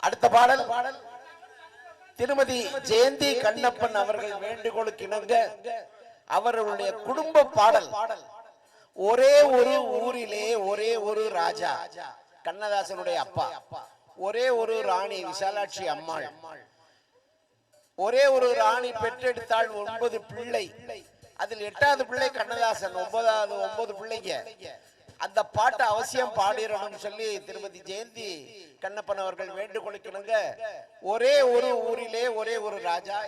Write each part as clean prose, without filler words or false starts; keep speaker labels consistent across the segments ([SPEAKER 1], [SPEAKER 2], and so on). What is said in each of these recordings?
[SPEAKER 1] அடுத்த பாடல் திருமதி ஜெயந்தி கண்ணப்பன் அவர்கள் வேண்டுகோளுக்கு இணங்க அவர்களுடைய குடும்ப பாடல் ஒரே ஒரு ஊரிலே ஒரே ஒரு ராஜா, கண்ணதாசனுடைய அப்பா, ஒரே ஒரு ராணி விசாலாட்சி அம்மாள், ஒரே ஒரு ராணி பெற்றெடுத்தாள் 9 பிள்ளை, அதில் 8வது பிள்ளை கண்ணதாசன், 9 பிள்ளைங்க. அந்த பாட்டு அவசியம் பாடிடணும் சொல்லி திருமதி ஜெயந்தி கண்ணப்பன் அவர்கள் வேண்டுகோளுக்கிணங்க ஒரே ஒரு ஊரிலே ஒரே ஒரு ராஜா.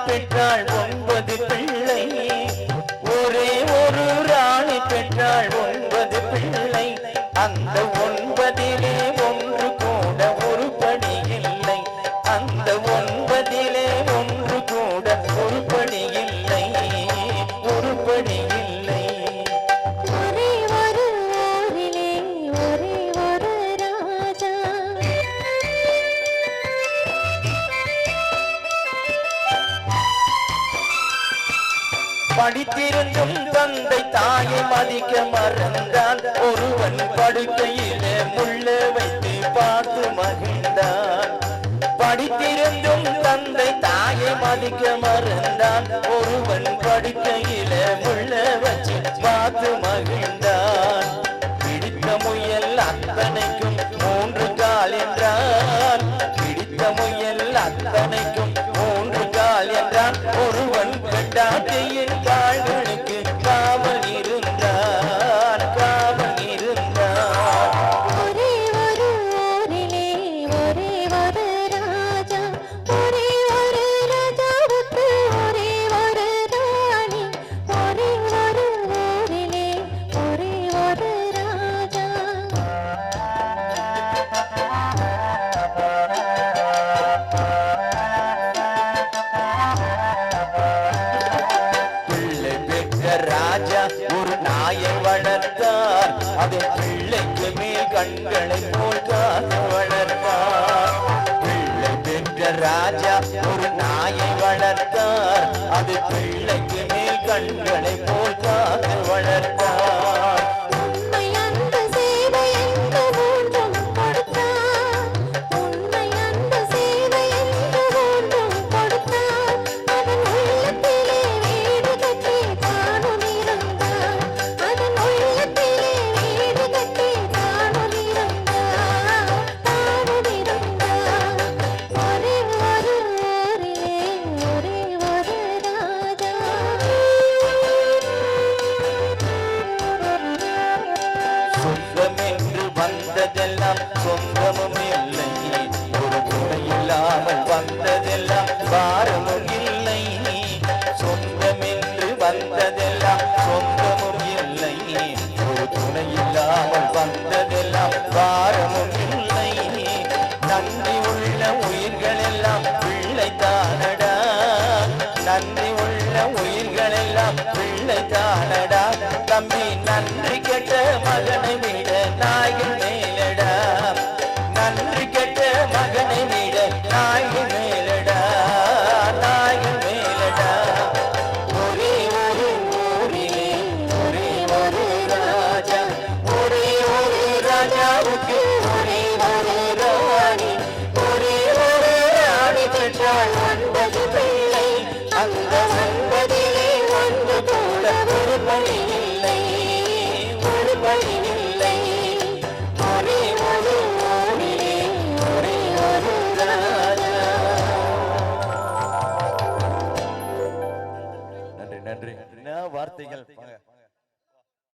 [SPEAKER 2] பெற்றாள் 9 பிள்ளை, ஒரே ஒரு ராணி பெற்றாள் 9 பிள்ளை. அந்த 9லே ஒன்று கூட ஒரு படி இல்லை, அந்த 9லே ஒன்று கூட ஒரு படி இல்லை, ஒரு படி இல்லை. படித்திருந்தும் தந்தை தாயை மதிக்க மறந்தான், ஒருவன் படுக்கையிலே முள்ள வைத்து பார்த்து மகிழ்ந்தான். படித்திருந்தும் தந்தை தாயை மதிக்க மறந்தான், ஒருவன் படுக்கையிலே முள்ள வச்சு பார்த்து மகிழ்ந்தான். பிடித்த முயல் அத்தனைக்கும் 3 கால் என்றான், பிடித்த முயல் அத்தனைக்கும் 3 கால் என்றான். ஒருவன் கண்டாட்டையின் கால்களுக்கு காவல் இருந்தான், காவல் இருந்தான்.
[SPEAKER 3] ஒரே ஒரு ஊரிலே ஒரே ஒரு ராஜா, ஒரே ஒரு ராஜாவுக்கு ஒரே ஒரு ராணி, ஒரே ஒரு ஊரிலே ஒரே ஒரு ராஜா.
[SPEAKER 2] ராஜா ஒரு நாயை வளர்த்தார், அது பிள்ளைக்கு மேல் கண்களை போல் காத்து வளர்த்தார். பிள்ளை பெற்ற ராஜா ஒரு நாயை வளர்த்தார், அது பிள்ளைக்கு மேல் கண்களை போல் காத்து வளர்த்தார்.
[SPEAKER 3] உண்மை அன்பு சேவை என்று மூன்றும் கொடுத்தார், உண்மை அன்பு சேவை என்று மூன்றும் கொடுத்தார். அதன் உள்ளத்திலே வீடு கட்டி தானும் இருந்தார், அதன் உள்ளத்திலே வீடு கட்டி தானும் இருந்தார், தானும் இருந்தார். ஒரே ஒரு ஊரிலே ஒரே ஒரு ராஜா.
[SPEAKER 2] சொந்தம் என்று வந்ததெல்லாம் சொந்தமும் இல்லை, ஒரு துணை இல்லாமல் வந்ததெல்லாம் பாரமும் இல்லை. சொந்தம் என்று வந்ததெல்லாம் சொந்தமும் இல்லை, ஒரு துணை இல்லாமல் வந்ததெல்லாம் பாரமும் இல்லை. நன்றி உள்ள உயிர்கள் எல்லாம் பிள்ளைத்தானடா, நன்றி உள்ள உயிர்கள் எல்லாம் பிள்ளைத்தானடா. தம்பி நன்றி கெட்ட மகனை விட நாய்கள் மேலடா, நன்றி கெட்ட மகனை விட நாய்கள் மேலடா, நாய்கள் மேலடா. ஒரே ஒரு ஊரிலே ஒரே ஒரு ராஜா, ஒரே ஒரு ராஜாவுக்கு ஒரே ஒரு ராணி, ஒரே ஒரு நன்றி என்ன வார்த்தைகள் வாங்க